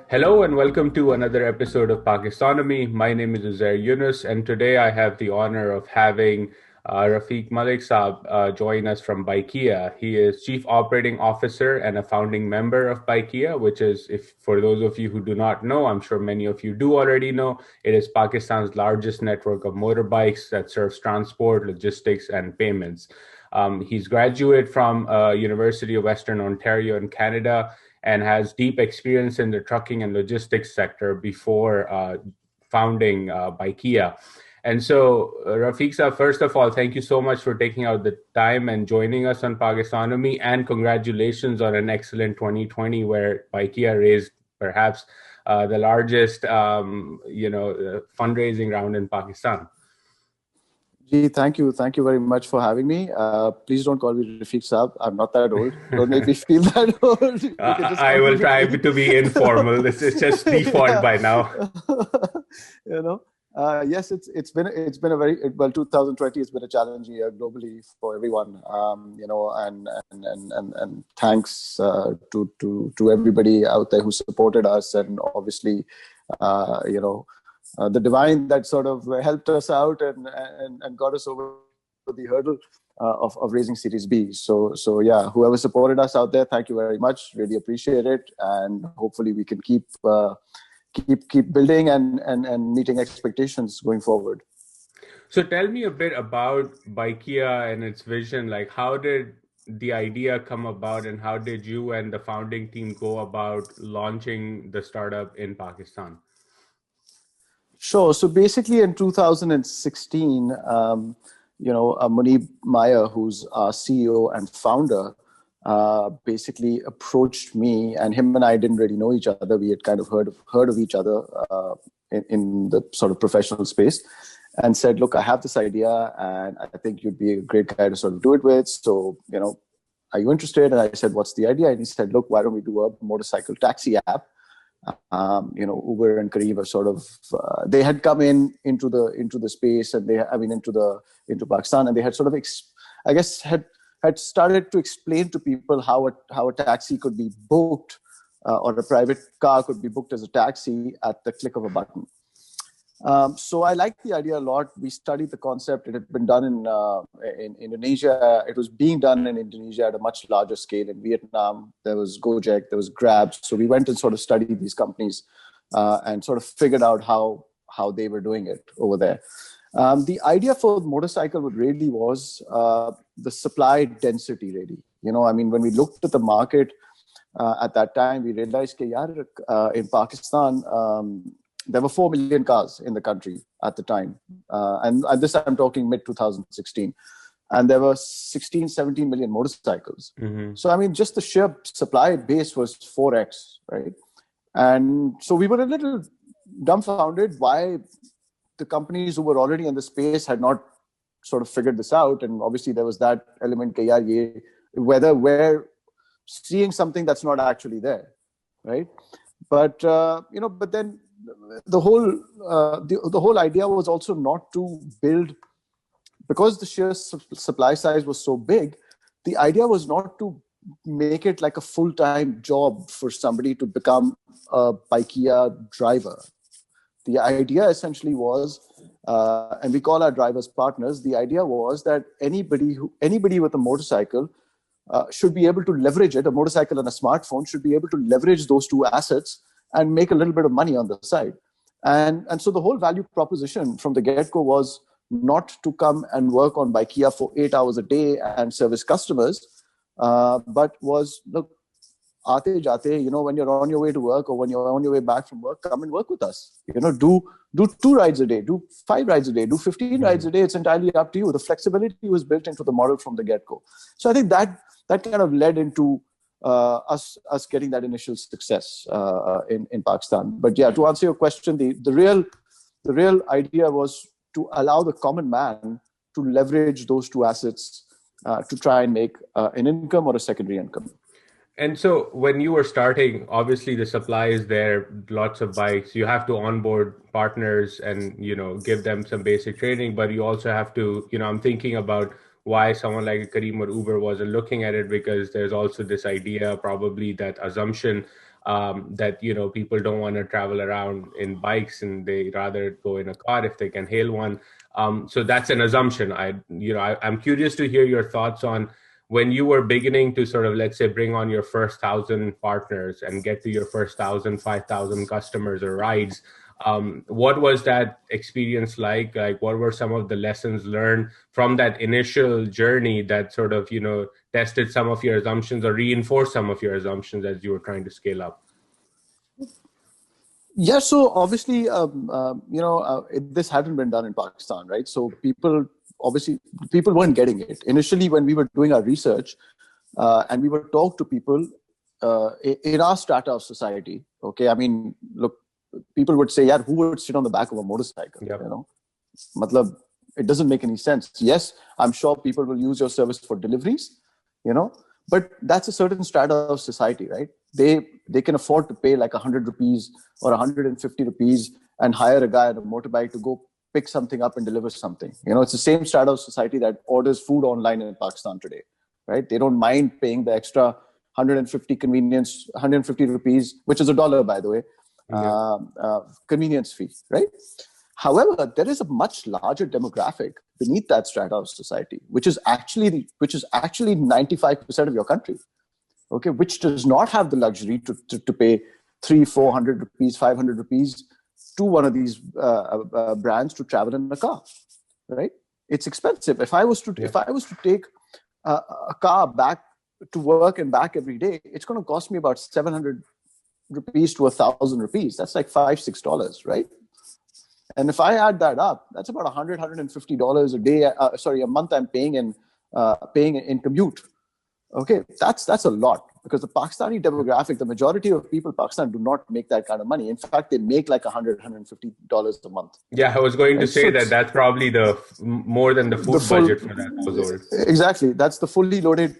Hello and welcome to another episode of Pakistonomy. My name is Uzair Yunus, and today I have the honor of having Rafiq Malik Saab join us from Bykea. He is Chief Operating Officer and a founding member of Bykea, which is, if for those of you who do not know, I'm sure many of you do already know, it is Pakistan's largest network of motorbikes that serves transport, logistics, and payments. He's graduate from University of Western Ontario in Canada and has deep experience in the trucking and logistics sector before founding Bykea. And so, Rafiq sir, first of all, thank you so much for taking out the time and joining us on Pakistonomy, and congratulations on an excellent 2020 where Bykea raised perhaps the largest, fundraising round in Pakistan. Gee, thank you. Thank you very much for having me. Please don't call me Rafiq Saab. I'm not that old. Don't make me feel that old. I will try to be informal. This is just default by now. Yes, it's been a very 2020 has been a challenging year globally for everyone. And thanks to everybody out there who supported us, and obviously, the divine that sort of helped us out and got us over the hurdle of raising Series B. So yeah, whoever supported us out there, thank you very much. Really appreciate it, and hopefully we can keep building and meeting expectations going forward. So tell me a bit about Bykea and its vision. Like, how did the idea come about, and how did you and the founding team go about launching the startup in Pakistan? Sure. So basically, in 2016, Munib Maya, who's our CEO and founder, basically approached me, and him and I didn't really know each other. We had kind of heard of each other in the sort of professional space, and said, "Look, I have this idea, and I think you'd be a great guy to sort of do it with. So, are you interested?" And I said, "What's the idea?" And he said, "Look, why don't we do a motorcycle taxi app?" Uber and Careem have sort of they had come into the space, and into Pakistan, and they had sort of had started to explain to people how a taxi could be booked, or a private car could be booked as a taxi at the click of a button. So I liked the idea a lot. We studied the concept. It had been done in Indonesia. It was being done in Indonesia at a much larger scale. In Vietnam, there was Gojek, there was Grab. So we went and sort of studied these companies and sort of figured out how they were doing it over there. The idea for the motorcycle really was the supply density, really. When we looked at the market at that time, we realized that in Pakistan, there were 4 million cars in the country at the time. And at this time, I'm talking mid-2016. And there were 16, 17 million motorcycles. Mm-hmm. So, just the sheer supply base was 4x, right? And so we were a little dumbfounded why the companies who were already in the space had not sort of figured this out. And obviously there was that element, whether we're seeing something that's not actually there, right? But then the whole idea was also not to build, because the sheer supply size was so big. The idea was not to make it like a full-time job for somebody to become a Bykea driver. The idea essentially was, and we call our drivers partners. The idea was that anybody with a motorcycle should be able to leverage it. A motorcycle and a smartphone should be able to leverage those two assets and make a little bit of money on the side. And so the whole value proposition from the get-go was not to come and work on Bykea for 8 hours a day and service customers, but was, look, aate jate, when you're on your way to work or when you're on your way back from work, come and work with us. Do 2 rides a day, do 5 rides a day, do 15 rides a day. It's entirely up to you. The flexibility was built into the model from the get-go. So I think that kind of led into us getting that initial success in Pakistan. But yeah, to answer your question, the real idea was to allow the common man to leverage those two assets to try and make an income or a secondary income. And so when you were starting, obviously the supply is there, lots of bikes. You have to onboard partners and, give them some basic training, but you also have to, I'm thinking about why someone like a Careem or Uber wasn't looking at it, because there's also this idea, probably that assumption that people don't want to travel around in bikes and they rather go in a car if they can hail one. So that's an assumption. I'm curious to hear your thoughts on when you were beginning to sort of, let's say, bring on your first 1,000 partners and get to your first 1,000, 5,000 customers or rides. What was that experience like? Like, what were some of the lessons learned from that initial journey that sort of, tested some of your assumptions or reinforced some of your assumptions as you were trying to scale up? Yeah, so obviously, this hadn't been done in Pakistan, right? So people weren't getting it. Initially, when we were doing our research and we would talk to people in our strata of society, okay, I mean, look, people would say, yeah, who would sit on the back of a motorcycle? Yep. Matlab, it doesn't make any sense. Yes, I'm sure people will use your service for deliveries, but that's a certain strata of society, right? They can afford to pay like 100 rupees or 150 rupees and hire a guy on a motorbike to go pick something up and deliver something. It's the same strata of society that orders food online in Pakistan today, right? They don't mind paying the extra 150 rupees, which is $1, by the way, convenience fee, right? However, there is a much larger demographic beneath that strata of society, which is actually 95% of your country, okay, which does not have the luxury to pay 300-400 rupees, 500 rupees to one of these brands to travel in a car, right? It's expensive. If I was to take a car back to work and back every day, it's going to cost me about 700 rupees to 1,000 rupees. That's like $5-6, right? And if I add that up, that's about $150 a day. A month I'm paying in commute. Okay, that's a lot, because the Pakistani demographic, the majority of people in Pakistan do not make that kind of money. In fact, they make like $150 a month. Yeah, I was going to say that's probably more than the food budget for that household. Exactly, that's the fully loaded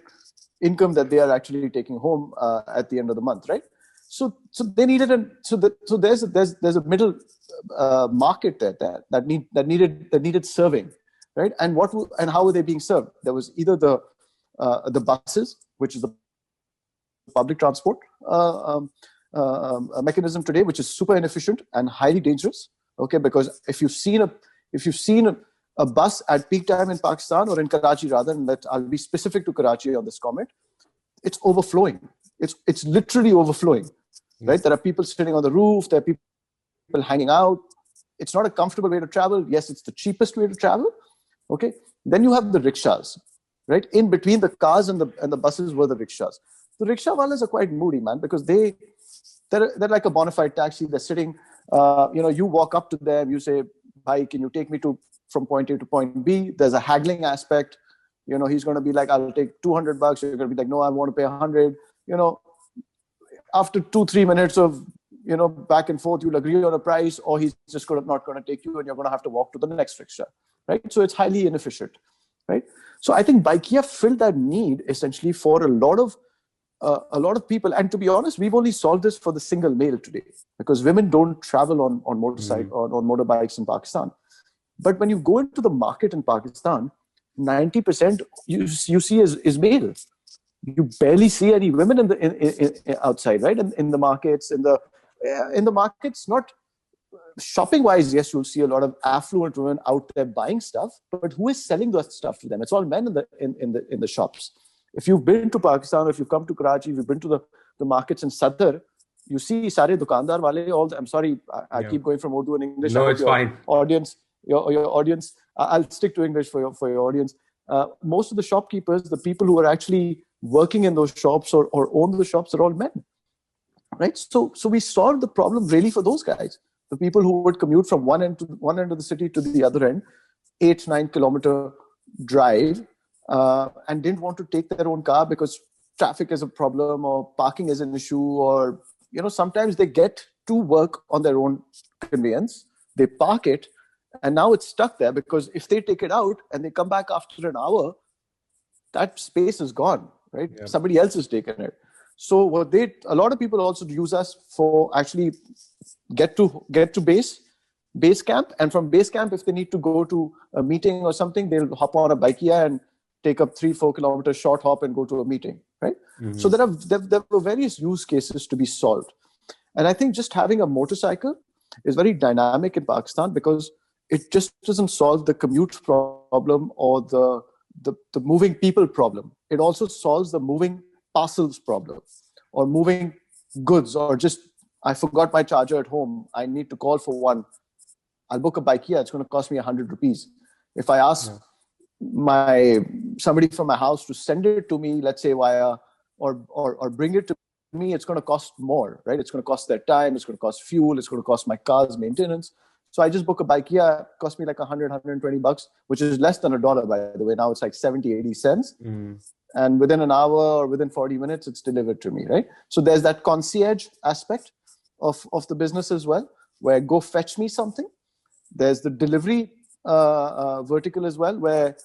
income that they are actually taking home at the end of the month, right? So they needed, there's a middle market there that needed serving, right? And how were they being served? There was either the buses, which is the public transport mechanism today, which is super inefficient and highly dangerous. Okay, because if you've seen a bus at peak time in Pakistan or in Karachi, rather, and I'll be specific to Karachi on this comment, it's overflowing. It's literally overflowing, right? There are people sitting on the roof. There are people hanging out. It's not a comfortable way to travel. Yes, it's the cheapest way to travel. Okay, then you have the rickshaws, right? In between the cars and the buses were the rickshaws. The rickshaw wallahs are quite moody, man, because they're like a bona fide taxi. They're sitting. You walk up to them. You say, "Bhai, can you take me from point A to point B?" There's a haggling aspect. He's going to be like, "I'll take $200." You're going to be like, "No, I want to pay 100." After 2-3 minutes of back and forth, you'll agree on a price, or he's just not going to take you, and you're going to have to walk to the next rickshaw, right? So it's highly inefficient, right? So I think Bykea filled that need essentially for a lot of people. And to be honest, we've only solved this for the single male today, because women don't travel on motorcycle on motorbikes in Pakistan. But when you go into the market in Pakistan, 90% you see is male. You barely see any women in outside, right? In the markets, not shopping wise. Yes, you'll see a lot of affluent women out there buying stuff, but who is selling that stuff to them? It's all men in the shops. If you've been to Pakistan, or if you've come to Karachi, if you've been to the markets in Sadr, you see sare dukandar wale. I'm sorry, I keep going from Urdu and English. No, it's fine. Your audience. I'll stick to English for your audience. Most of the shopkeepers, the people who are actually working in those shops or own the shops, are all men, right? So we solved the problem really for those guys, the people who would commute from one end of the city to the other end, 8-9 kilometer drive, and didn't want to take their own car because traffic is a problem or parking is an issue, or sometimes they get to work on their own conveyance, they park it, and now it's stuck there, because if they take it out and they come back after an hour, that space is gone, right? Yeah. Somebody else has taken it. So a lot of people also use us for actually get to base camp, and from base camp, if they need to go to a meeting or something, they'll hop on a Bykea and take up 3-4 kilometer short hop and go to a meeting, right? So there were various use cases to be solved. And I think just having a motorcycle is very dynamic in Pakistan because it just doesn't solve the commute problem or the moving people problem. It also solves the moving parcels problem or moving goods, or just, I forgot my charger at home, I need to call for one. I'll book a Bykea, it's going to cost me 100 rupees. If I ask my somebody from my house to send it to me, let's say via or bring it to me, it's going to cost more, right? It's going to cost their time, it's going to cost fuel, it's going to cost my car's maintenance. So I just book a Bykea, it cost me like 100, 120 bucks, which is less than $1, by the way. Now it's like 70, 80 cents. And within an hour or within 40 minutes, it's delivered to me, right? So there's that concierge aspect of the business as well, where go fetch me something. There's the delivery vertical as well, where,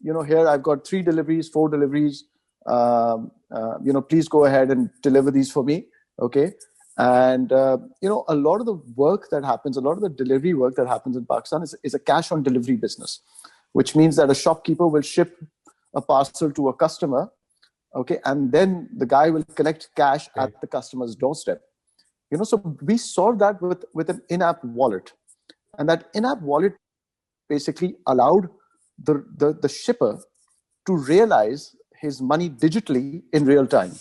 here I've got 3 deliveries, 4 deliveries. Please go ahead and deliver these for me. Okay. And, a lot of the work that happens, a lot of the delivery work that happens in Pakistan is a cash on delivery business, which means that a shopkeeper will ship a parcel to a customer. Okay. And then the guy will collect cash at the customer's doorstep. So we solved that with an in-app wallet. And that in-app wallet basically allowed the shipper to realize his money digitally in real time,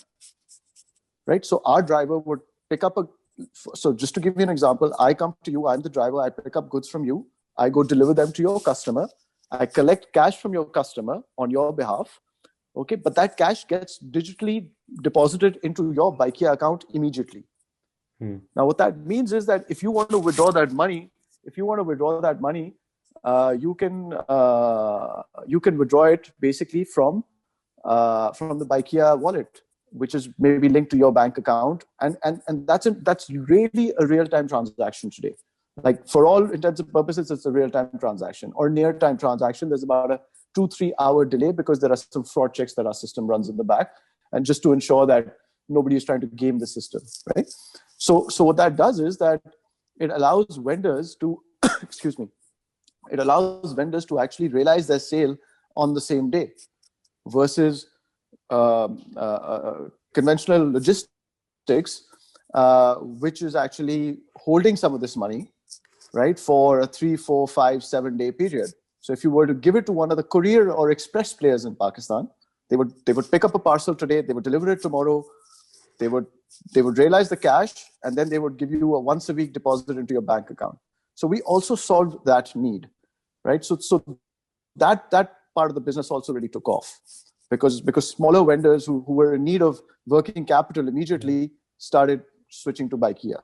right? So our driver would pick up so just to give you an example, I come to you, I'm the driver, I pick up goods from you, I go deliver them to your customer, I collect cash from your customer on your behalf, okay? But that cash gets digitally deposited into your Bykea account immediately. Now, what that means is that if you want to withdraw that money, you can withdraw it basically from the Bykea wallet, which is maybe linked to your bank account, and that's really a real-time transaction today. Like, for all intents and purposes, it's a real-time transaction or near-time transaction. There's about a 2-3 hour delay because there are some fraud checks that our system runs in the back, and just to ensure that nobody is trying to game the system, right? So what that does is that it allows vendors to excuse me, it allows vendors to actually realize their sale on the same day, versus conventional logistics, which is actually holding some of this money, right, for a 3, 4, 5, 7 day period. So if you were to give it to one of the courier or express players in Pakistan, they would pick up a parcel today, they would deliver it tomorrow, they would realize the cash, and then they would give you a once a week deposit into your bank account. So we also solved that need, right? So that part of the business also really took off, because smaller vendors who were in need of working capital immediately started switching to Bykea.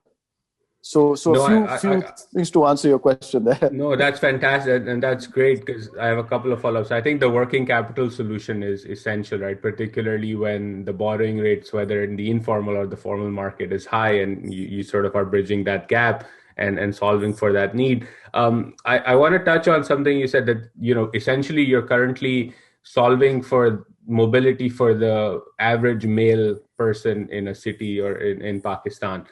So a few things to answer your question there. No, that's fantastic. And that's great, because I have a couple of follow-ups. I think the working capital solution is essential, right? Particularly when the borrowing rates, whether in the informal or the formal market, is high, and you sort of are bridging that gap and solving for that need. I want to touch on something you said, that, essentially you're currently solving for mobility for the average male person in a city or in Pakistan.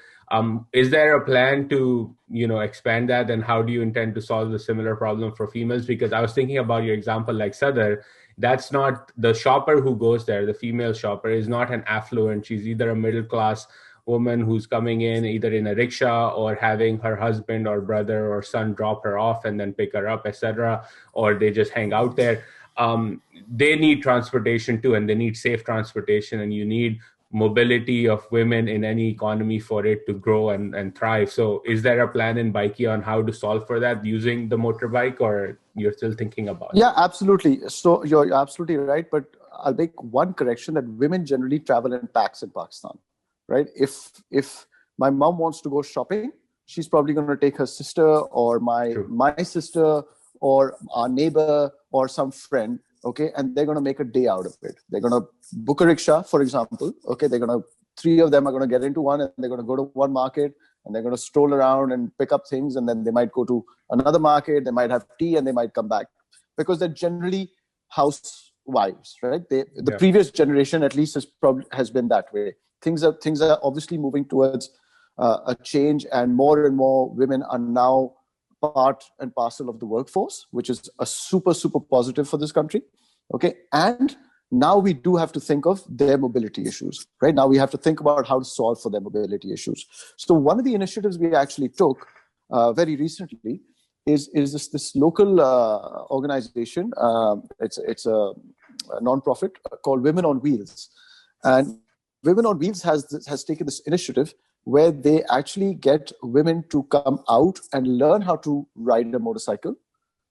Is there a plan to, expand that, and how do you intend to solve the similar problem for females? Because I was thinking about your example, like Sadr, that's not the shopper who goes there. The female shopper is not an affluent. She's either a middle class woman who's coming in either in a rickshaw, or having her husband or brother or son drop her off and then pick her up, etc., or they just hang out there. They need transportation too, and they need safe transportation, and you need mobility of women in any economy for it to grow and thrive. So is there a plan in Bykea on how to solve for that using the motorbike, or you're still thinking about it? Yeah, absolutely. So you're absolutely right, but I'll make one correction, that women generally travel in packs in Pakistan, right? If my mom wants to go shopping, she's probably going to take her sister or my sister or our neighbor or some friend, okay, and they're going to make a day out of it. They're going to book a rickshaw, for example, okay, 3 of them are going to get into one, and they're going to go to one market, and they're going to stroll around and pick up things, and then they might go to another market, they might have tea, and they might come back, because they're generally housewives, right? The previous generation at least has been that way. Things are obviously moving towards a change, and more women are now part and parcel of the workforce, which is a super, super positive for this country. Okay. And Now we do have to think of their mobility issues, right? Now we have to think about how to solve for their mobility issues. So one of the initiatives we actually took very recently is this local organization. It's a non-profit called Women on Wheels, and Women on Wheels has taken this initiative where they actually get women to come out and learn how to ride a motorcycle.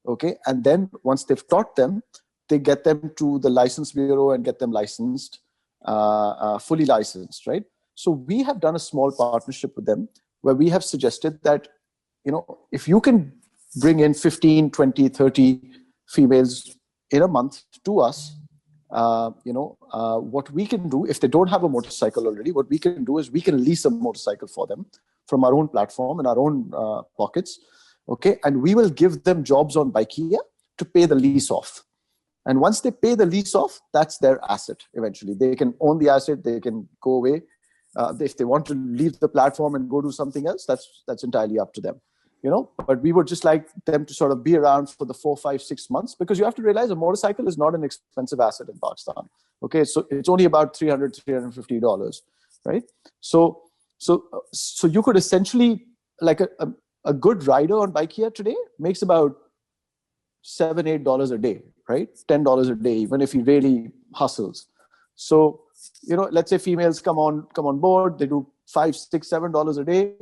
Okay, and then once they've taught them, they get them to the license bureau and get them licensed, fully licensed, right? So we have done a small partnership with them where we have suggested that, if you can bring in 15, 20, 30 females in a month to us, what we can do, if they don't have a motorcycle already, what we can do is we can lease a motorcycle for them from our own platform in our own pockets. Okay, and we will give them jobs on Bykea to pay the lease off. And once they pay the lease off, that's their asset. Eventually, they can own the asset. They can go away. If they want to leave the platform and go do something else, that's entirely up to them. But we would just like them to sort of be around for the 4, 5, 6 months, because you have to realize a motorcycle is not an expensive asset in Pakistan. Okay, so it's only about $300, $350, right? So you could essentially, like a good rider on Bykea today makes about $7, $8 a day, right? $10 a day, even if he really hustles. So, let's say females come on board, they do $5, $6, $7 a day,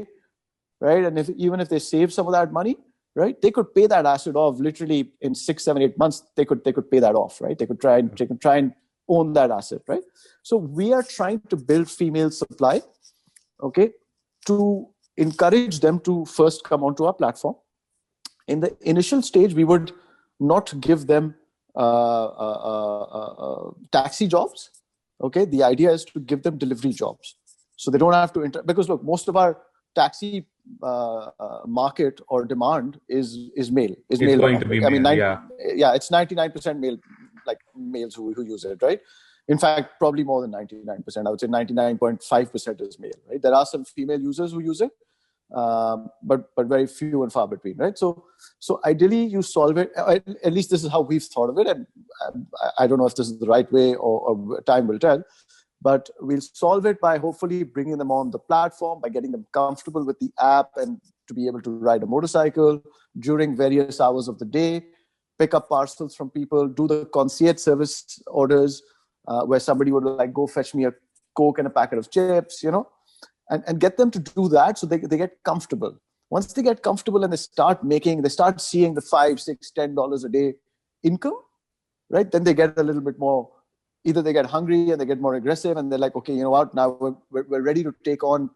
right? And even if they save some of that money, right, they could pay that asset off literally in 6, 7, 8 months. They could pay that off, right? They could try and own that asset, right? So we are trying to build female supply, okay, to encourage them to first come onto our platform. In the initial stage, we would not give them taxi jobs. Okay, the idea is to give them delivery jobs, so they don't have to because look, most of our taxi market or demand is male. It's going to be male, yeah, it's 99% male, like males who use it, right? In fact, probably more than 99%. I would say 99.5% is male, right? There are some female users who use it, but very few and far between, right? So ideally, you solve it. At least this is how we've thought of it, and I don't know if this is the right way, or time will tell. But we'll solve it by hopefully bringing them on the platform, by getting them comfortable with the app and to be able to ride a motorcycle during various hours of the day, pick up parcels from people, do the concierge service orders, where somebody would like, go fetch me a Coke and a packet of chips, and get them to do that so they get comfortable. Once they get comfortable and they start seeing the $5, $6, $10 a day income, right? Then they get a little bit more, either they get hungry and they get more aggressive and they're like, okay, you know what, now we're ready to take on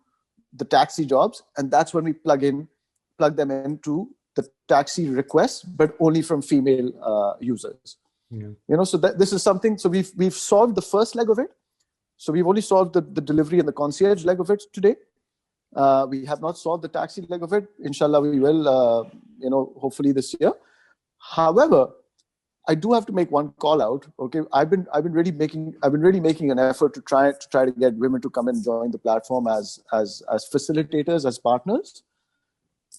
the taxi jobs. And that's when we plug them into the taxi requests, but only from female users. Yeah. So this is something, so we've solved the first leg of it. So we've only solved the delivery and the concierge leg of it today. We have not solved the taxi leg of it. Inshallah, we will, hopefully this year. However, I do have to make one call out. Okay, I've been really making an effort to try to get women to come and join the platform as facilitators, as partners,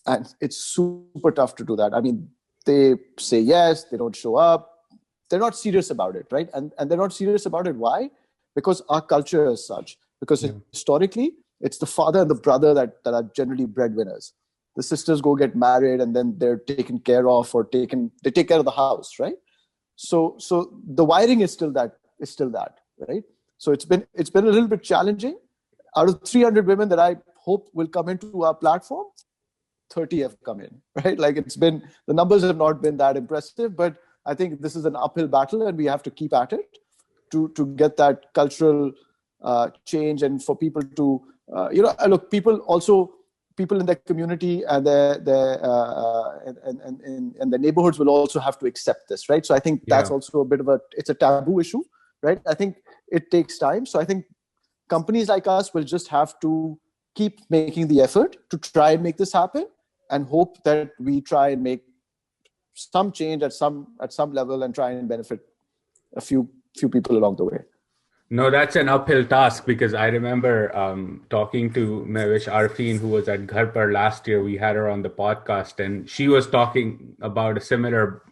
and it's super tough to do that. I mean, they say yes, they don't show up, they're not serious about it, right? And they're not serious about it. Why? Because our culture is such. Because historically, it's the father and the brother that are generally breadwinners. The sisters go get married and then they're taken care of, or they take care of the house, right? So the wiring is still that, right? So it's been a little bit challenging. Out of 300 women that I hope will come into our platform, 30 have come in, right? Like, the numbers have not been that impressive, but I think this is an uphill battle and we have to keep at it to get that cultural change, and for people to, look, people in their community and their neighborhoods will also have to accept this, right? So I think that's also it's a taboo issue, right? I think it takes time. So I think companies like us will just have to keep making the effort to try and make this happen, and hope that we try and make some change at some level and try and benefit a few people along the way. No, that's an uphill task because I remember talking to Mevish Arfin, who was at Ghar last year. We had her on the podcast, and she was talking about a similar,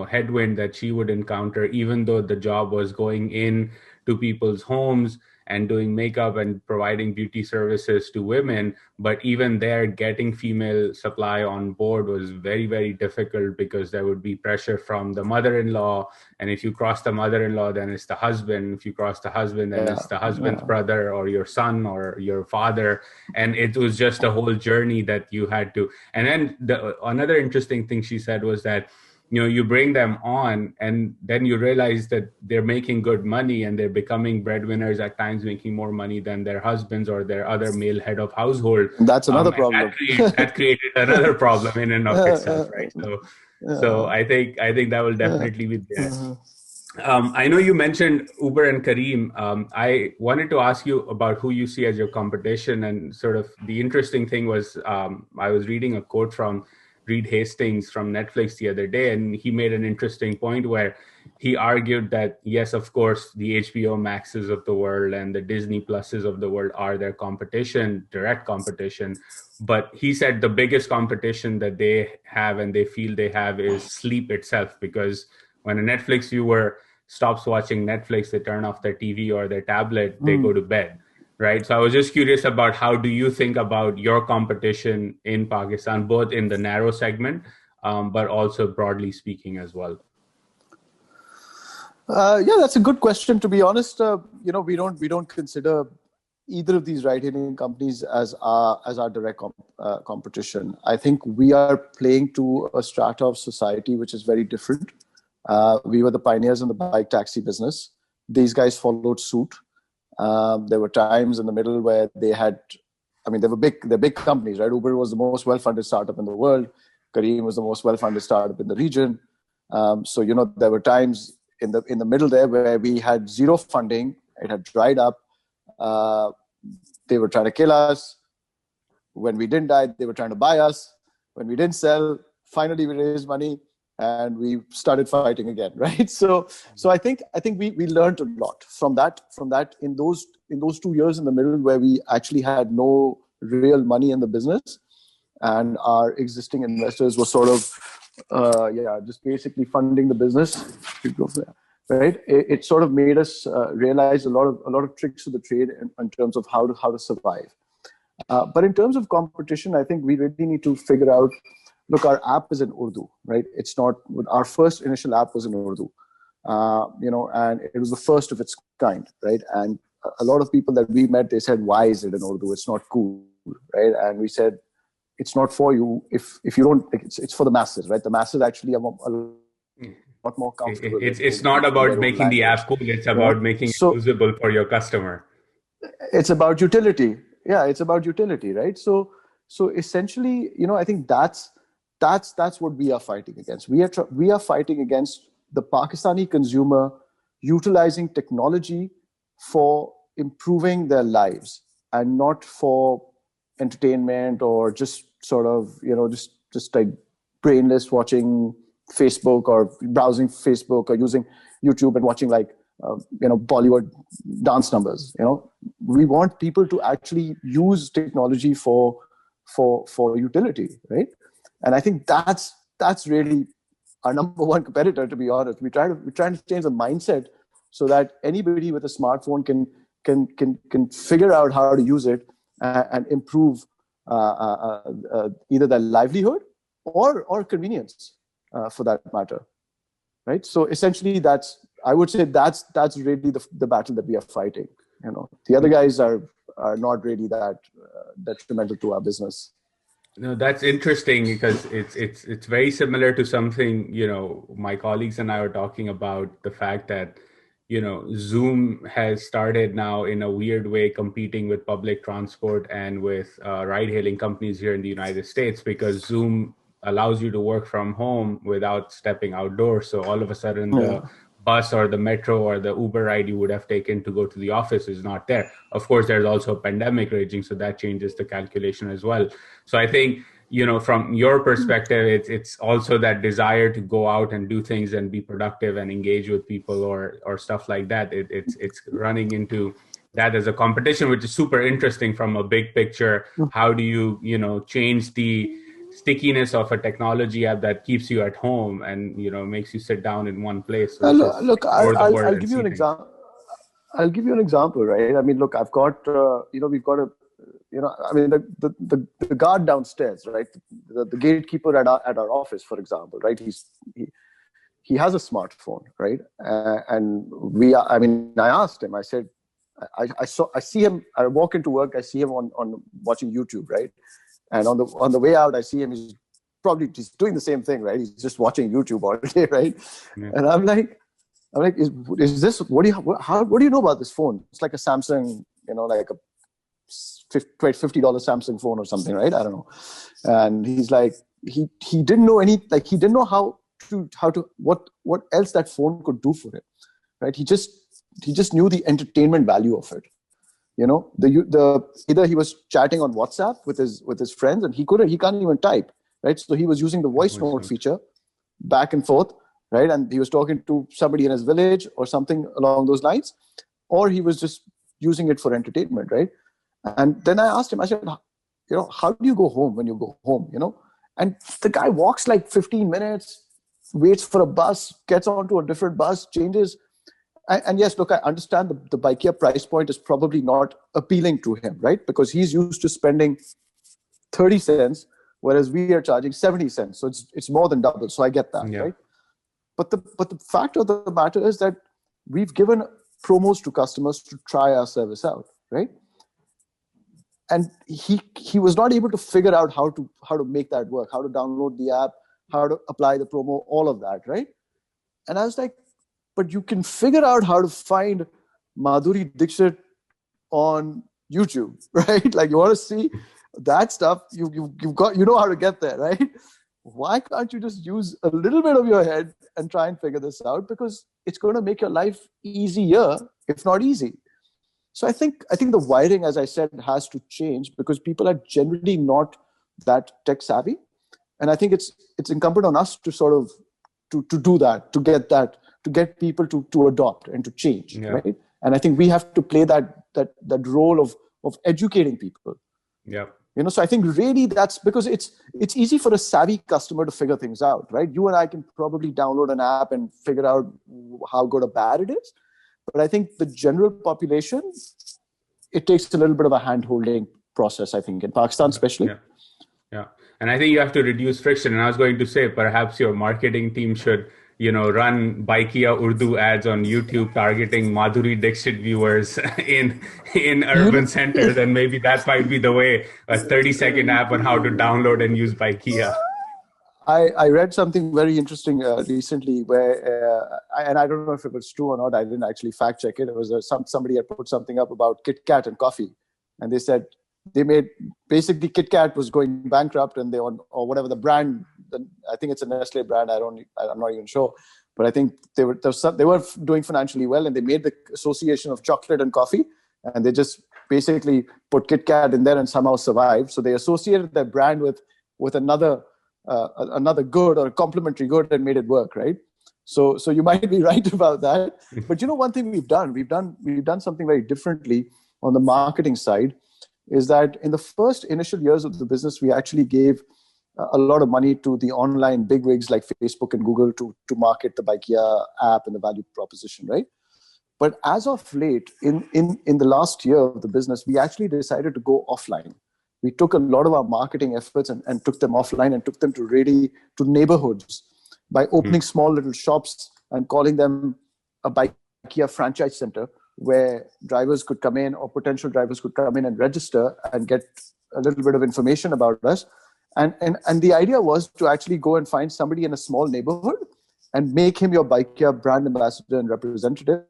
headwind that she would encounter, even though the job was going in to people's homes and doing makeup and providing beauty services to women. But even there, getting female supply on board was very, very difficult because there would be pressure from the mother-in-law, and if you cross the mother-in-law, then it's the husband. If you cross the husband, then Yeah, it's the husband's yeah, brother or your son or your father. And it was just a whole journey that you had to. And then another interesting thing she said was that, you bring them on and then you realize that they're making good money and they're becoming breadwinners, at times making more money than their husbands or their other male head of household. that's another And that, problem. that created another problem in and of itself, right? So Yeah. I think that will Yeah. definitely be there. Uh, I know you mentioned Uber and Kareem. I wanted to ask you about who you see as your competition. And sort of the interesting thing was, I was reading a quote from Reed Hastings from Netflix the other day, and he made an interesting point where he argued that, yes, of course, the HBO Maxes of the world and the Disney Pluses of the world are their competition, direct competition. But he said the biggest competition that they have and they feel they have is sleep itself, because when a Netflix viewer stops watching Netflix, they turn off their TV or their tablet, they go mm. to bed, right? So I was just curious about how do you think about your competition in Pakistan, both in the narrow segment, but also broadly speaking as well. Yeah, that's a good question. To be honest, we don't consider either of these ride-hailing companies as our direct competition. I think we are playing to a strata of society which is very different. We were the pioneers in the bike taxi business. These guys followed suit. There were times in the middle where they had, I mean, they're big companies, right? Uber was the most well-funded startup in the world. Careem was the most well-funded startup in the region. So, there were times in the middle there where we had zero funding. It had dried up. Uh, they were trying to kill us. When we didn't die, they were trying to buy us. When we didn't sell, finally we raised money and we started fighting again, right? So I think we learned a lot from that in those 2 years in the middle where we actually had no real money in the business, and our existing investors were sort of just basically funding the business, right? It sort of made us realize a lot of tricks of the trade in terms of how to survive. But in terms of competition, I think we really need to figure out. Look, our app is in Urdu, right? It's not. Our first initial app was in Urdu, and it was the first of its kind, right? And a lot of people that we met, they said, "Why is it in Urdu? It's not cool, right?" And we said, "It's not for you. If you don't, it's for the masses, right? The masses actually are a lot more comfortable It's in not about their own making the language, app cool. It's you know. about making it So usable for your customer. it's about utility. Yeah, it's about utility, right? So essentially, I think that's what we are fighting against. We are fighting against the Pakistani consumer utilizing technology for improving their lives and not for entertainment or just sort of just like brainless watching Facebook or browsing Facebook or using YouTube and watching like Bollywood dance numbers. We want people to actually use technology for utility, right? And I think that's really our number one competitor. To be honest, we're trying to change the mindset so that anybody with a smartphone can figure out how to use it and improve either their livelihood or convenience, for that matter, right? So essentially, I would say that's really the battle that we are fighting. The other guys are not really that detrimental to our business. No, that's interesting because it's very similar to something, my colleagues and I were talking about the fact that, Zoom has started now in a weird way competing with public transport and with ride hailing companies here in the United States, because Zoom allows you to work from home without stepping outdoors. So all of a sudden Yeah. the bus or the metro or the Uber ride you would have taken to go to the office is not there. Of course, there's also a pandemic raging, so that changes the calculation as well. So I think from your perspective, it's also that desire to go out and do things and be productive and engage with people or stuff like that. It's running into that as a competition, which is super interesting from a big picture. How do you change the stickiness of a technology app that keeps you at home and makes you sit down in one place versus Look, explore the world I'll and give you see an things? example. I'll give you an example, right? I mean, look, I've got, we've got a, I mean, the guard downstairs, right? The gatekeeper at our office, for example, right? He has a smartphone, right? And I mean, I asked him. I said, I see him. I walk into work. I see him on watching YouTube, right? And on the way out, I see him. He's doing the same thing, right? He's just watching YouTube all day, right? Yeah. And I'm like, is this, what do you know about this phone? It's like a Samsung, like a $50 Samsung phone or something, right? I don't know. And he's like, he didn't know he didn't know what else that phone could do for him, right? He just knew the entertainment value of it. Either he was chatting on WhatsApp with his friends, and he can't even type, right? So he was using the voice note feature back and forth, right? And he was talking to somebody in his village or something along those lines, or he was just using it for entertainment, right? And then I asked him, I said, how do you go home when you go home, And the guy walks like 15 minutes, waits for a bus, gets onto a different bus, changes. And yes, look, I understand the Bykea price point is probably not appealing to him, right? Because he's used to spending 30 cents, whereas we are charging 70 cents. So it's more than double. So I get that, Yeah. right? But the fact of the matter is that we've given promos to customers to try our service out, right? And he was not able to figure out how to make that work, how to download the app, how to apply the promo, all of that, right? And I was like, but you can figure out how to find Madhuri Dixit on YouTube, right? Like, you want to see that stuff, you've got, how to get there, right? Why can't you just use a little bit of your head and try and figure this out? Because it's going to make your life easier, if not easy. So I think the wiring, as I said, has to change because people are generally not that tech savvy. And I think it's incumbent on us to sort of to do that, to get people to adopt and to change, Yeah. right? And I think we have to play that role of educating people. Yeah. So I think really that's because it's easy for a savvy customer to figure things out, right? You and I can probably download an app and figure out how good or bad it is. But I think the general population, it takes a little bit of a hand-holding process, I think, in Pakistan especially. Yeah. And I think you have to reduce friction. And I was going to say, perhaps your marketing team should, run Bykea Urdu ads on YouTube targeting Madhuri Dixit viewers in urban centers. And maybe that might be the way, a 30-second app on how to download and use Bykea. I read something very interesting recently where, and I don't know if it was true or not. I didn't actually fact check it. It was somebody had put something up about Kit Kat and coffee, and they said basically Kit Kat was going bankrupt, and or whatever the brand. I think it's a Nestle brand. I'm not even sure, but I think they were doing financially well, and they made the association of chocolate and coffee, and they just basically put Kit Kat in there and somehow survived. So they associated their brand with another good or a complementary good and made it work, right? So you might be right about that. But one thing we've done something very differently on the marketing side is that in the first initial years of the business, we actually gave a lot of money to the online bigwigs like Facebook and Google to market the Bykea app and the value proposition, right? But as of late, in the last year of the business, we actually decided to go offline. We took a lot of our marketing efforts and took them offline and took them to neighborhoods by opening small little shops and calling them a Bykea franchise center where drivers could come in or potential drivers could come in and register and get a little bit of information about us. And the idea was to actually go and find somebody in a small neighborhood and make him your Bykea brand ambassador and representative.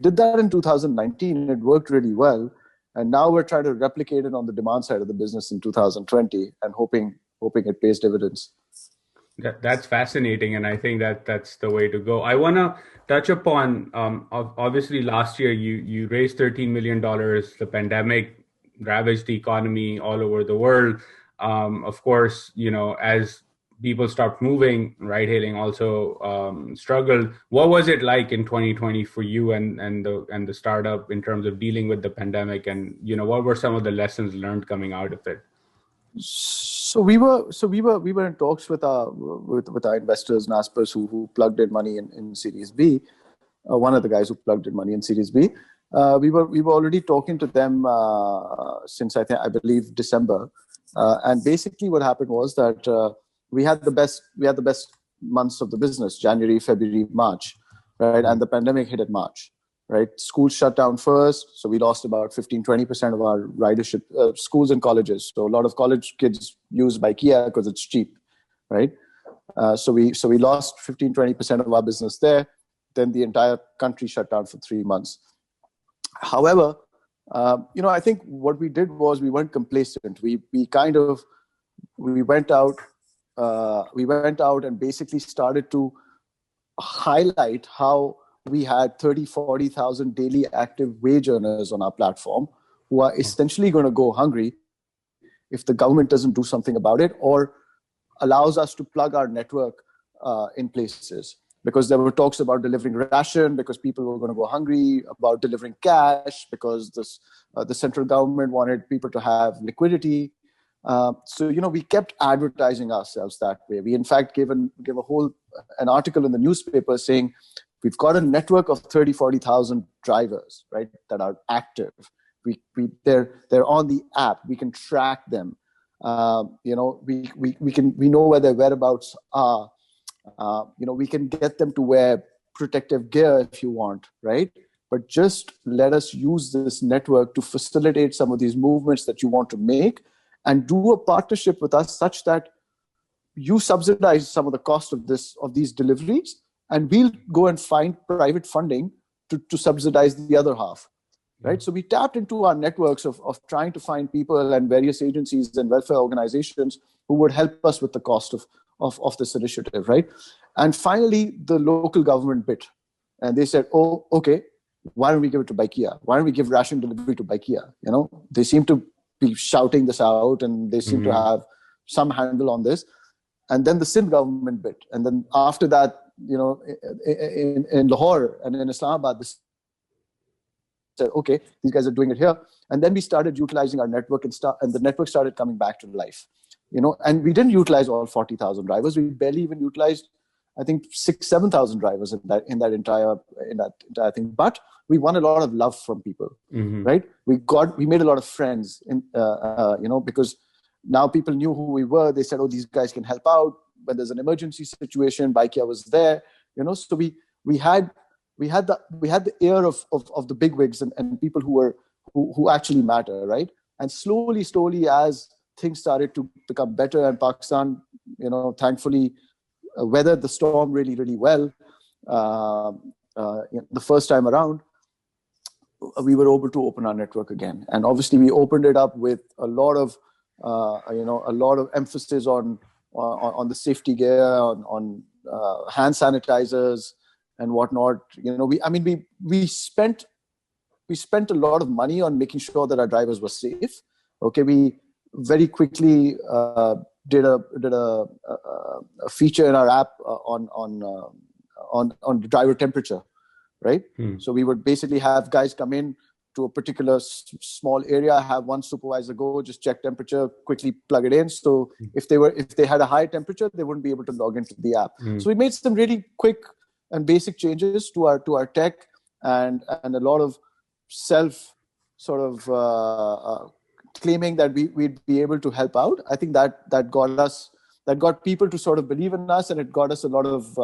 Did that in 2019. It worked really well. And now we're trying to replicate it on the demand side of the business in 2020 and hoping it pays dividends. That's fascinating. And I think that's the way to go. I want to touch upon, obviously last year you raised $13 million. The pandemic ravaged the economy all over the world. Of course, as people stopped moving, ride-hailing also struggled. What was it like in 2020 for you and the startup in terms of dealing with the pandemic? And what were some of the lessons learned coming out of it? So we were in talks with our investors, Naspers, who plugged in money in Series B. One of the guys who plugged in money in Series B. We were already talking to them since I believe December, and basically what happened was that we had the best months of the business: January, February, March, right? And the pandemic hit in March, right? Schools shut down first, so we lost about 15-20% of our ridership. Schools and colleges, so a lot of college kids use Bykea because it's cheap, right? So we lost 15-20% of our business there. Then the entire country shut down for 3 months. However, I think what we did was we weren't complacent. We went out. And basically started to highlight how we had 30-40,000 daily active wage earners on our platform who are essentially going to go hungry if the government doesn't do something about it or allows us to plug our network in places. Because there were talks about delivering ration because people were going to go hungry, about delivering cash because the central government wanted people to have liquidity. So we kept advertising ourselves that way. We in fact gave an article in the newspaper saying we've got a network of 30-40,000 drivers, right, that are active. They're on the app. We can track them. We know where their whereabouts are. We can get them to wear protective gear if you want, right? But just let us use this network to facilitate some of these movements that you want to make, and do a partnership with us such that you subsidize some of the cost of these deliveries, and we'll go and find private funding to subsidize the other half, right? So we tapped into our networks of trying to find people and various agencies and welfare organizations who would help us with the cost of this initiative, right? And finally, the local government bit. And they said, oh, okay, why don't we give it to Bykea? Why don't we give ration delivery to Bykea? They seem to be shouting this out, and they seem to have some handle on this. And then the Sindh government bit. And then after that, in Lahore and in Islamabad, this said, okay, these guys are doing it here. And then we started utilizing our network and the network started coming back to life. And we didn't utilize all 40,000 drivers. We barely even utilized, I think, 6,000-7,000 drivers in that entire thing. But we won a lot of love from people, right? We made a lot of friends, because now people knew who we were. They said, "Oh, these guys can help out when there's an emergency situation." Bykea was there, So we had the ear of the bigwigs and people who actually matter, right? And slowly, as things started to become better, and Pakistan, thankfully weathered the storm really, really well. The first time around, we were able to open our network again, and obviously we opened it up with a lot of emphasis on the safety gear, on hand sanitizers and whatnot. We spent a lot of money on making sure that our drivers were safe. Okay, we very quickly did a feature in our app on the driver temperature, right? So we would basically have guys come in to a particular small area, have one supervisor go, just check temperature, quickly plug it in. So if they had a high temperature, they wouldn't be able to log into the app. So we made some really quick and basic changes to our tech, and a lot of self sort of claiming that we'd be able to help out. I think that got people to sort of believe in us, and it got us a lot of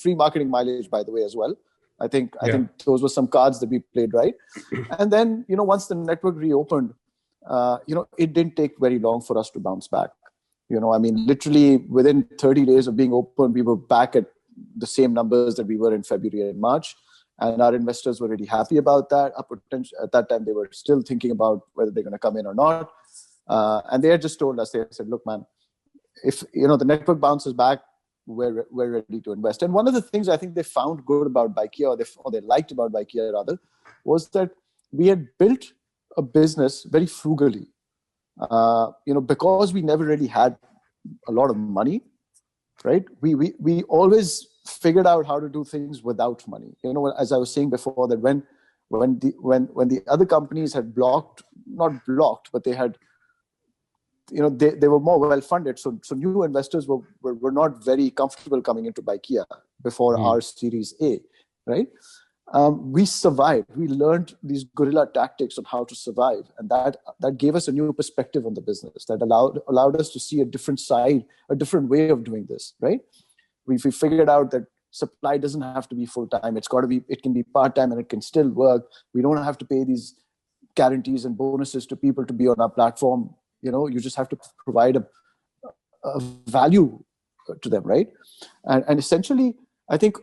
free marketing mileage, by the way, as well. I think those were some cards that we played right. And then, once the network reopened, it didn't take very long for us to bounce back. Literally within 30 days of being open, we were back at the same numbers that we were in February and March. And our investors were really happy about that. At that time, they were still thinking about whether they're going to come in or not. And they had just told us, they said, look, man, if the network bounces back, we're ready to invest. And one of the things I think they found good about Bykea, or they liked about Bykea rather, was that we had built a business very frugally. Because we never really had a lot of money, right? We always figured out how to do things without money. As I was saying before, that when the other companies had not blocked, but they had, they were more well funded. So new investors were not very comfortable coming into Bykea before our Series A, right? We survived. We learned these guerrilla tactics on how to survive, and that gave us a new perspective on the business. That allowed us to see a different side, a different way of doing this. Right? We figured out that supply doesn't have to be full time. It can be part time, and it can still work. We don't have to pay these guarantees and bonuses to people to be on our platform. You just have to provide a value to them, right? And essentially, I think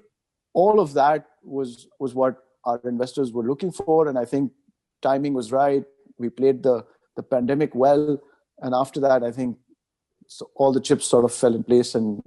all of that was what our investors were looking for, and I think timing was right. We played the pandemic well, and after that, I think all the chips sort of fell in place, and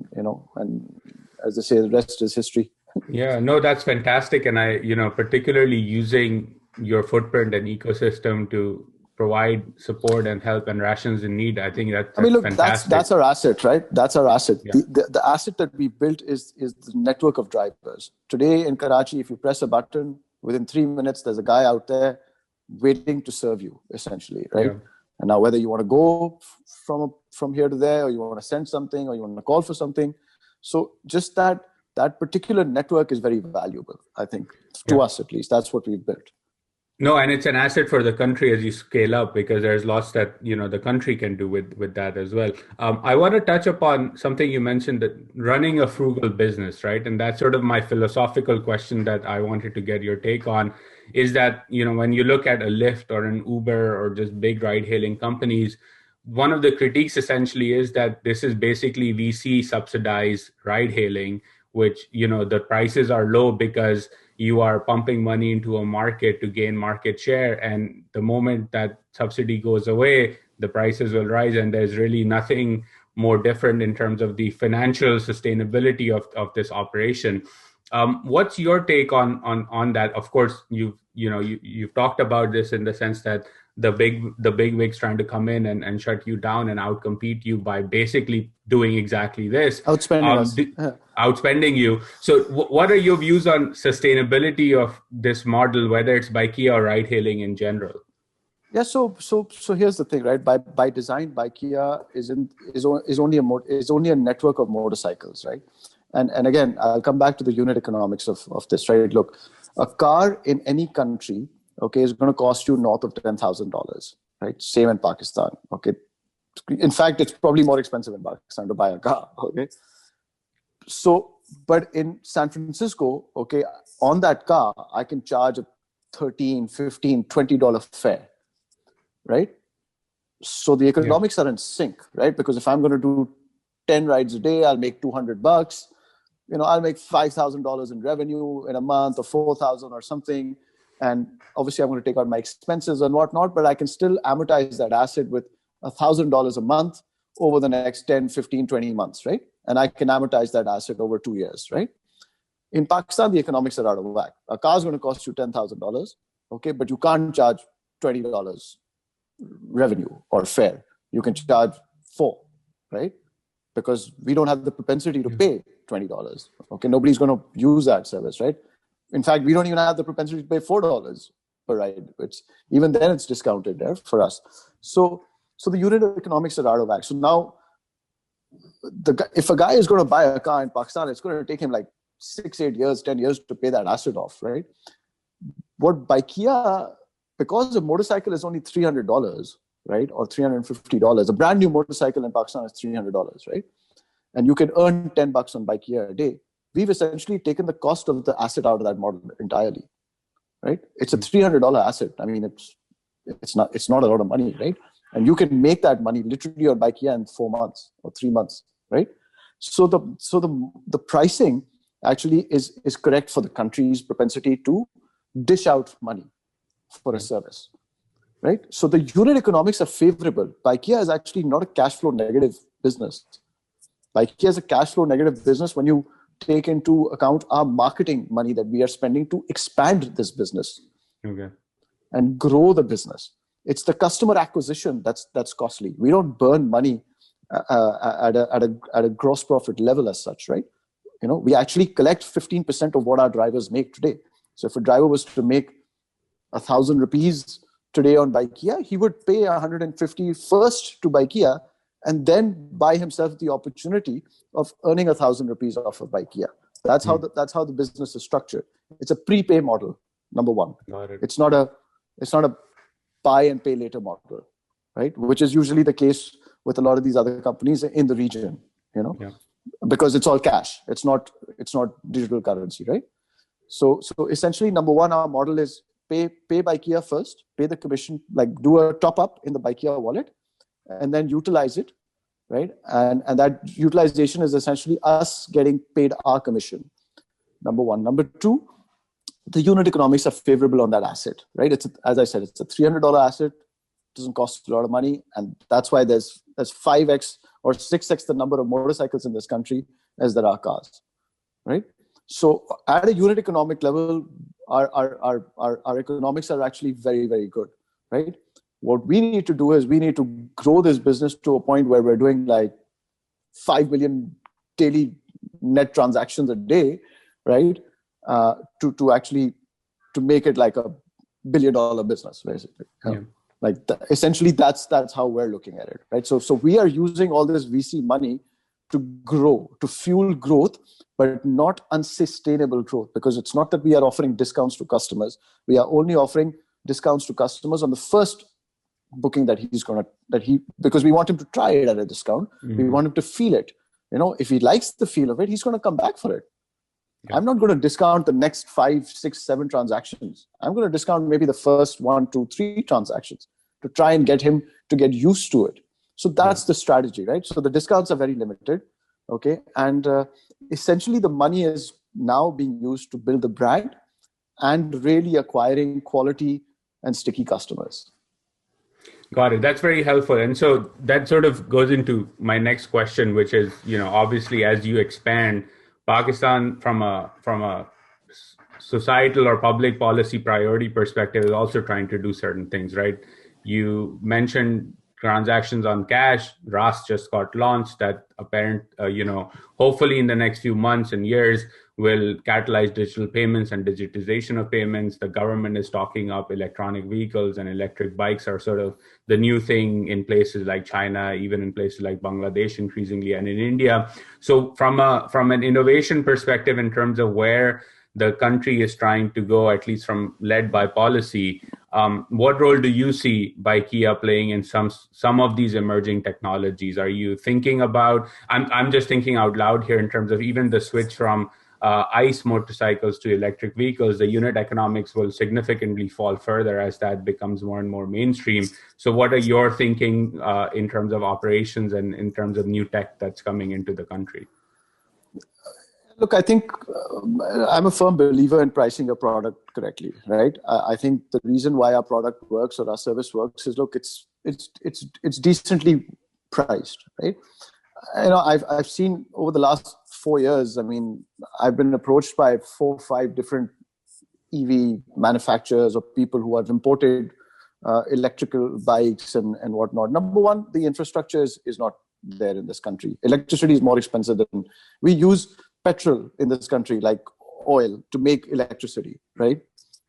as they say, the rest is history. Yeah, no, that's fantastic, and I, particularly using your footprint and ecosystem to provide support and help and rations in need. I think that's fantastic. That's our asset, right? That's our asset. Yeah. The asset that we built is the network of drivers. Today in Karachi, if you press a button, within 3 minutes, there's a guy out there waiting to serve you, essentially, right? Yeah. And now whether you want to go from here to there, or you want to send something, or you want to call for something. So just that particular network is very valuable, I think, to us at least. That's what we've built. No, and it's an asset for the country as you scale up, because there's lots that the country can do with that as well. I want to touch upon something you mentioned, that running a frugal business, right? And that's sort of my philosophical question that I wanted to get your take on. Is that when you look at a Lyft or an Uber or just big ride-hailing companies, one of the critiques essentially is that this is basically VC subsidized ride-hailing, which the prices are low because you are pumping money into a market to gain market share. And the moment that subsidy goes away, the prices will rise. And there's really nothing more different in terms of the financial sustainability of this operation. What's your take on that? Of course, you've talked about this in the sense that the big wigs trying to come in and shut you down and outcompete you by basically doing exactly this. Outspending you. So what are your views on sustainability of this model, whether it's Bykea or ride hailing in general? Yeah, so here's the thing, right? By design, Bykea is only a network of motorcycles, right? And again, I'll come back to the unit economics of this, right? Look, a car in any country, okay, is going to cost you north of $10,000, right? Same in Pakistan, okay? In fact, it's probably more expensive in Pakistan to buy a car, okay? So, but in San Francisco, okay, on that car, I can charge a $13, $15, $20 fare, right? So the economics are in sync, right? Because if I'm going to do 10 rides a day, I'll make $200. I'll make $5,000 in revenue in a month, or $4,000 or something. And obviously I'm going to take out my expenses and whatnot, but I can still amortize that asset with $1,000 a month over the next 10, 15, 20 months, right? And I can amortize that asset over 2 years, right? In Pakistan, the economics are out of whack. A car is going to cost you $10,000, okay? But you can't charge $20 revenue or fare. You can charge $4, right? Because we don't have the propensity to pay $20, okay? Nobody's going to use that service, right? In fact, we don't even have the propensity to pay $4 per ride. Even then it's discounted there for us. So the unit economics are out of whack. So now, if a guy is going to buy a car in Pakistan, it's going to take him like 6, 8 years, 10 years to pay that asset off, right? What Bykea, because a motorcycle is only $300, right, or $350, a brand new motorcycle in Pakistan is $300, right? And you can earn $10 on Bykea a day. We've essentially taken the cost of the asset out of that model entirely, right? It's a $300 asset. I mean, it's not a lot of money, right? And you can make that money literally on Bykea in 4 months or 3 months, right? So the pricing actually is correct for the country's propensity to dish out money for a service, right? So the unit economics are favorable. Bykea is actually not a cash flow negative business. Bykea is a cash flow negative business when you take into account our marketing money that we are spending to expand this business and grow the business. It's the customer acquisition that's costly. We don't burn money at a gross profit level as such, right? We actually collect 15% of what our drivers make today. So if a driver was to make 1,000 rupees today on Bykea, he would pay 150 first to Bykea and then buy himself the opportunity of earning 1,000 rupees off of Bykea. That's how the business is structured. It's a prepay model, number one. Got it. It's not a buy and pay later model, right? Which is usually the case with a lot of these other companies in the region, because it's all cash. It's not digital currency, right? So essentially, number one, our model is pay Bykea first, pay the commission, like do a top up in the Bykea wallet, and then utilize it, right? And that utilization is essentially us getting paid our commission. Number one. Number two, the unit economics are favorable on that asset, right? As I said, it's a $300 asset. Doesn't cost a lot of money, and that's why there's 5x or 6x the number of motorcycles in this country as there are cars, right? So at a unit economic level, our economics are actually very, very good, right? What we need to do is we need to grow this business to a point where we're doing like 5 million daily net transactions a day, right? To make it like $1 billion business, basically. Yeah. Essentially, that's how we're looking at it, right? So we are using all this VC money to grow, to fuel growth, but not unsustainable growth, because it's not that we are offering discounts to customers. We are only offering discounts to customers on the first booking because we want him to try it at a discount. Mm-hmm. We want him to feel it. If he likes the feel of it, he's going to come back for it. Yeah. I'm not going to discount the next 5, 6, 7 transactions. I'm going to discount maybe the first 1, 2, 3 transactions to try and get him to get used to it. So that's the strategy, right? So the discounts are very limited, okay? And essentially the money is now being used to build the brand and really acquiring quality and sticky customers. Got it. That's very helpful. And so that sort of goes into my next question, which is, obviously as you expand, Pakistan from a societal or public policy priority perspective is also trying to do certain things, right? You mentioned transactions on cash. RAS just got launched. That hopefully in the next few months and years will catalyze digital payments and digitization of payments. The government is talking up electronic vehicles, and electric bikes are sort of the new thing in places like China, even in places like Bangladesh increasingly, and in India. So from an innovation perspective, in terms of where the country is trying to go, at least led by policy, what role do you see Bykea playing in some of these emerging technologies? Are you thinking about? I'm just thinking out loud here in terms of even the switch from ICE motorcycles to electric vehicles. The unit economics will significantly fall further as that becomes more and more mainstream. So what are your thinking in terms of operations and in terms of new tech that's coming into the country? Look, I think I'm a firm believer in pricing a product correctly, right? I think the reason why our product works or our service works is, look, it's decently priced, right? I've seen over the last 4 years, I've been approached by 4 or 5 different EV manufacturers or people who have imported electrical bikes and whatnot. Number one, the infrastructure is not there in this country. Electricity is more expensive than we use petrol in this country, like oil, to make electricity, right?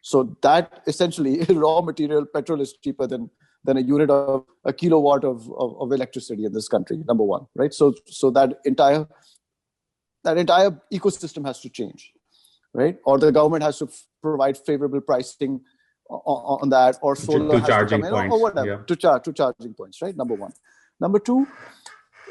So that essentially raw material petrol is cheaper than a unit of a kilowatt of electricity in this country, number one, right? So that entire ecosystem has to change, right? Or the government has to provide favorable pricing on that, or solar to charging points, or whatever, to charging points, right? Number one. Number two,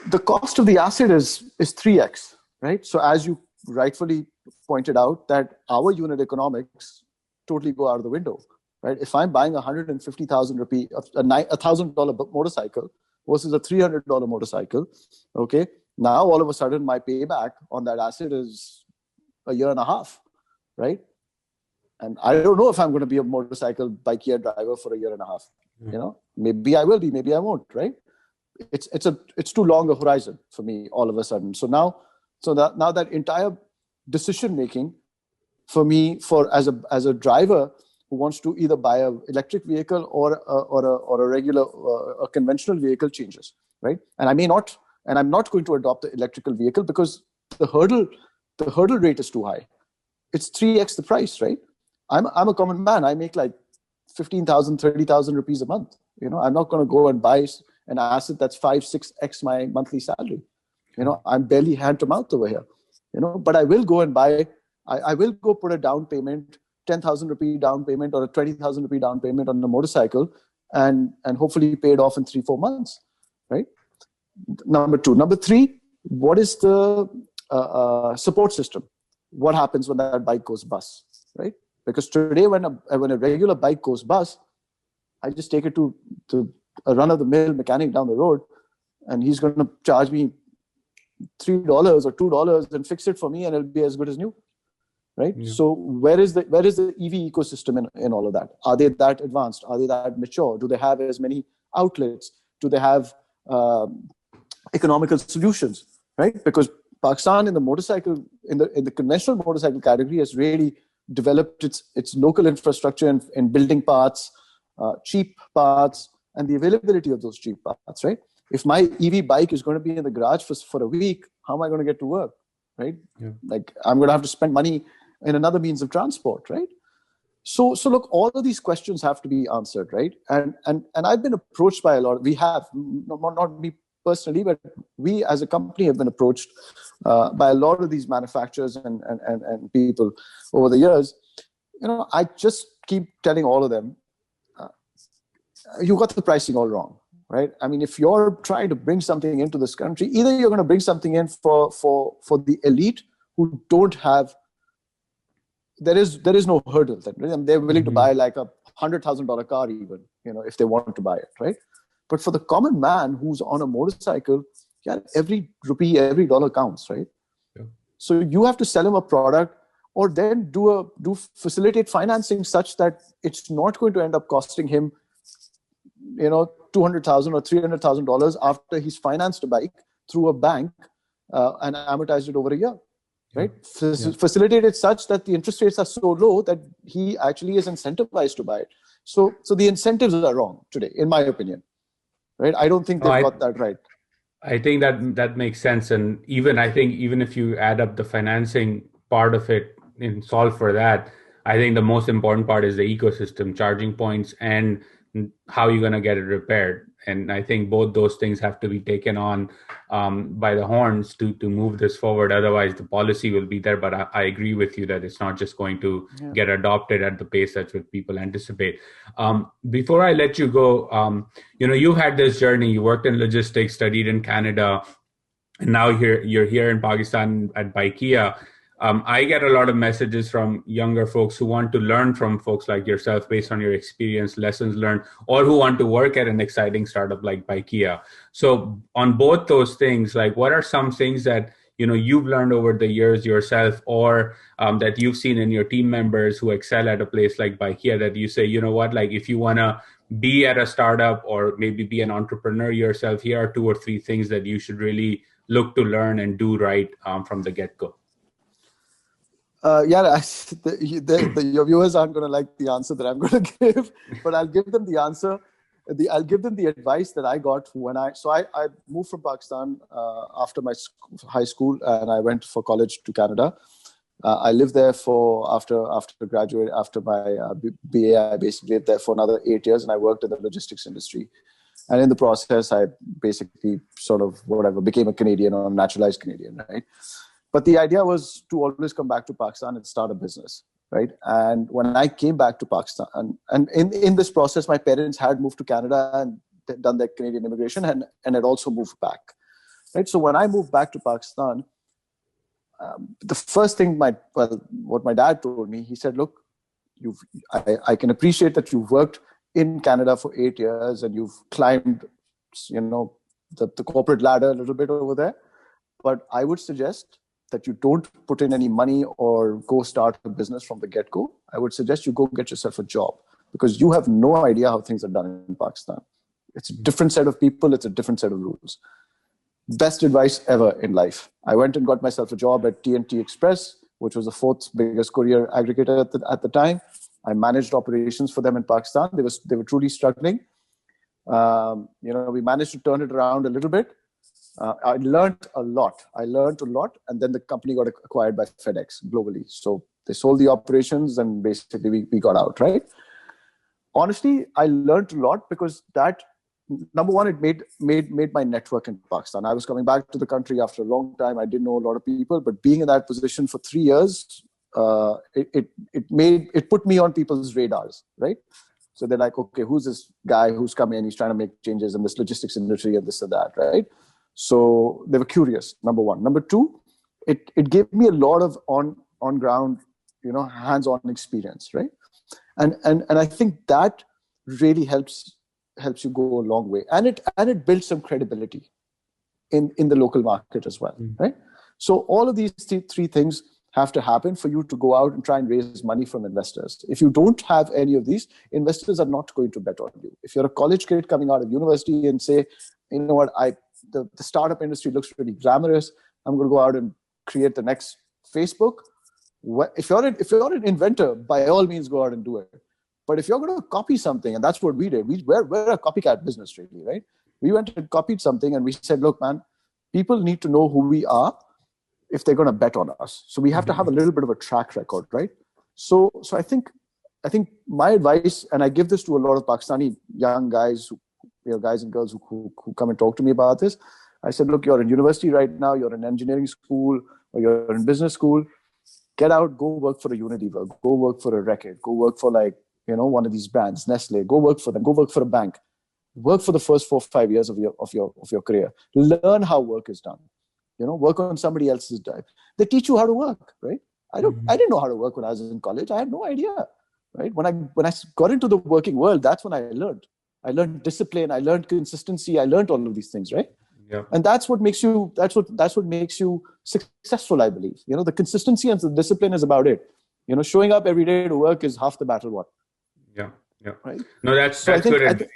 the cost of the asset is 3x. Right. So as you rightfully pointed out, that our unit economics totally go out of the window. Right. If I'm buying 150,000 rupee, a $1,000 motorcycle versus a $300 motorcycle, okay, now all of a sudden my payback on that asset is a year and a half, right? And I don't know if I'm going to be a motorcycle Bykea driver for a year and a half. Maybe I will be, maybe I won't. Right. It's too long a horizon for me all of a sudden. So now that entire decision making for me, as a driver who wants to either buy a electric vehicle or a regular a conventional vehicle changes, right? And I'm not going to adopt the electrical vehicle because the hurdle rate is too high. It's 3x the price, right? I'm a common man. I make like 15,000, 30,000 rupees a month. I'm not going to go and buy an asset that's 5-6x my monthly salary. I'm barely hand to mouth over here. But I will go and buy. I will go put a down payment, 10,000 rupee down payment or a 20,000 rupee down payment on a motorcycle, and hopefully pay it off in 3-4 months, right? Number two. Number three, what is the support system? What happens when that bike goes bust, right? Because today, when a regular bike goes bust, I just take it to a run-of-the-mill mechanic down the road, and he's going to charge me $3 or $2 and fix it for me, and it'll be as good as new, right? Yeah. So where is the EV ecosystem in all of that? Are they that advanced? Are they that mature? Do they have as many outlets? Do they have economical solutions, right? Because Pakistan in the conventional motorcycle category has really developed its local infrastructure in building parts, cheap parts, and the availability of those cheap parts, right? If my EV bike is going to be in the garage for a week, how am I going to get to work, right? Yeah. Like, I'm going to have to spend money in another means of transport, right? So look, all of these questions have to be answered, right? And I've been approached by a lot. We have, not me personally, but we as a company have been approached by a lot of these manufacturers and people over the years. I just keep telling all of them, you got the pricing all wrong, right? I mean, if you're trying to bring something into this country, either you're going to bring something in for the elite who don't have, there is no hurdle. They're willing to buy like a $100,000 car even, if they want to buy it, right? But for the common man who's on a motorcycle, yeah, every rupee, every dollar counts, right? Yeah. So you have to sell him a product, or then facilitate financing such that it's not going to end up costing him, $200,000 or $300,000 after he's financed a bike through a bank and amortized it over a year, right? Yeah. Facilitate it such that the interest rates are so low that he actually is incentivized to buy it. So the incentives are wrong today, in my opinion, right? I don't think they've got that right. I think that makes sense. And I think even if you add up the financing part of it and solve for that, I think the most important part is the ecosystem, charging points, and how you're going to get it repaired. And I think both those things have to be taken on by the horns to move this forward. Otherwise, the policy will be there. But I agree with you that it's not just going to get adopted at the pace that's what people anticipate. Before I let you go, you had this journey. You worked in logistics, studied in Canada, and now you're here in Pakistan at Bykea. I get a lot of messages from younger folks who want to learn from folks like yourself based on your experience, lessons learned, or who want to work at an exciting startup like Bykea. So on both those things, like, what are some things that you've learned over the years yourself, or that you've seen in your team members who excel at a place like Bykea, that you say, like, if you want to be at a startup or maybe be an entrepreneur yourself, here are 2 or 3 things that you should really look to learn and do right from the get-go? Your viewers aren't going to like the answer that I'm going to give, but I'll give them the answer. I'll give them the advice that I got when I moved from Pakistan after my high school, and I went for college to Canada. I lived there after my BA. I basically lived there for another 8 years, and I worked in the logistics industry. And in the process, I basically became a Canadian, or a naturalized Canadian, right? But the idea was to always come back to Pakistan and start a business, right? And when I came back to Pakistan, and in this process, my parents had moved to Canada and done their Canadian immigration and had also moved back, right? So when I moved back to Pakistan, the first thing what my dad told me, he said, look, I can appreciate that you've worked in Canada for 8 years and you've climbed, the corporate ladder a little bit over there. But I would suggest that you don't put in any money or go start a business from the get-go. I would suggest you go get yourself a job, because you have no idea how things are done in Pakistan. It's a different set of people. It's a different set of rules. Best advice ever in life. I went and got myself a job at TNT Express, which was the 4th biggest courier aggregator at the time. I managed operations for them in Pakistan. They were truly struggling. We managed to turn it around a little bit. I learned a lot. And then the company got acquired by FedEx globally. So they sold the operations, and basically we got out, right? Honestly, I learned a lot because that, number one, it made my network in Pakistan. I was coming back to the country after a long time. I didn't know a lot of people, but being in that position for 3 years, it put me on people's radars, right? So they're like, okay, who's this guy who's coming and he's trying to make changes in this logistics industry and this and that, right? So they were curious, number one. Number two, it gave me a lot of on ground, hands-on experience, right? And I think that really helps you go a long way, and it builds some credibility in the local market as well, right? So all of these three things have to happen for you to go out and try and raise money from investors. If you don't have any of these, investors are not going to bet on you. If you're a college kid coming out of university and say, you know what, the startup industry looks really glamorous, I'm going to go out and create the next Facebook. If you're an inventor, by all means go out and do it. But if you're going to copy something, and that's what we did, we're a copycat business, really, right? We went and copied something, and we said, look, man, people need to know who we are if they're going to bet on us. So we have to have a little bit of a track record, right? So I think my advice, and I give this to a lot of Pakistani young guys, guys and girls who come and talk to me about this. I said, look, you're in university right now, you're in engineering school, or you're in business school. Get out, go work for a Unilever, go work for a Reckitt, go work for one of these brands, Nestle. Go work for them. Go work for a bank. Work for the first 4 or 5 years of your career. Learn how work is done. Work on somebody else's dive. They teach you how to work, right? I didn't know how to work when I was in college. I had no idea, right? When I got into the working world, that's when I learned. I learned discipline. I learned consistency. I learned all of these things, right? Yeah. And that's what makes you successful, I believe. The consistency and the discipline is about it. Showing up every day to work is half the battle. What? Yeah. Right. No, that's good.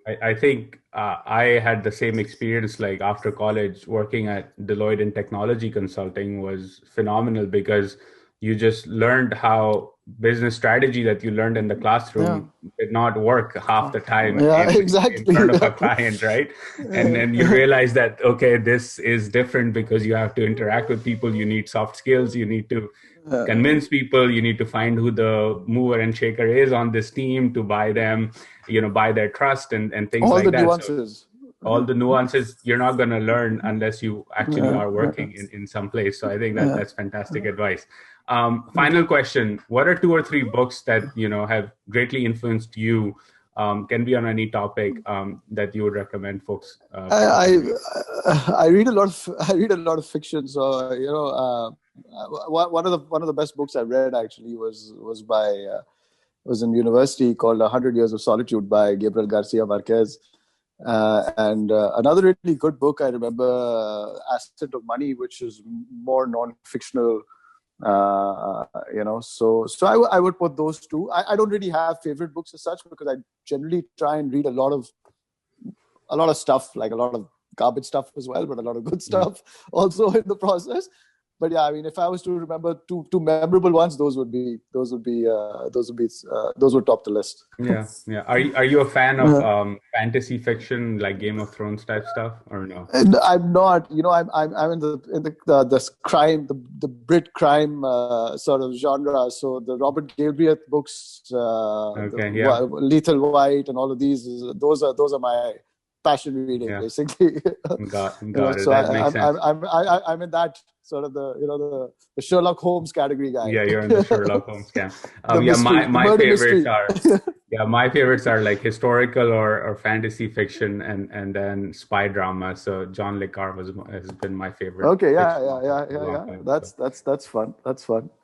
I think I had the same experience. Like after college, working at Deloitte in technology consulting was phenomenal because you just learned how business strategy that you learned in the classroom did not work half the time in front of a client, right? And then you realize that, okay, this is different because you have to interact with people. You need soft skills. You need to convince people. You need to find who the mover and shaker is on this team to buy them, buy their trust and things all like the that. Nuances. So all the nuances you're not going to learn unless you actually are working in some place. So I think that's fantastic advice. Final question: what are 2 or 3 books that have greatly influenced you? Can be on any topic that you would recommend folks. I read a lot of fiction. So one of the best books I read actually was in university, called 100 Years of Solitude by Gabriel Garcia Marquez. And another really good book I remember, Ascent of Money, which is more non-fictional. So I would put those 2. I don't really have favorite books as such because I generally try and read a lot of stuff, like a lot of garbage stuff as well, but a lot of good stuff also in the process. But yeah, I mean, if I was to remember two memorable ones, those would top the list. Yeah. Are you a fan of fantasy fiction, like Game of Thrones type stuff, or no? And I'm not. I'm in the crime, the Brit crime sort of genre. So the Robert Galbraith books, Lethal White, and all of these. Those are my passion reading, basically. Got it. So that makes sense. I'm in that sort of the Sherlock Holmes category guy. Yeah, you're in the Sherlock Holmes camp. My favorites are like historical or fantasy fiction and then spy drama. So John le Carre has been my favorite. Okay, yeah. That's fun.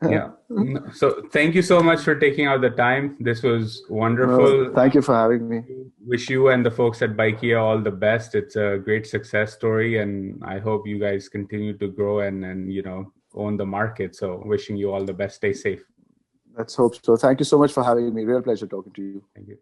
Yeah. So thank you so much for taking out the time. This was wonderful. Thank you for having me. Wish you and the folks at Bykea all the best. It's a great success story, and I hope you guys continue to grow and own the market. So wishing you all the best. Stay safe. Let's hope so. Thank you so much for having me. Real pleasure talking to you. Thank you.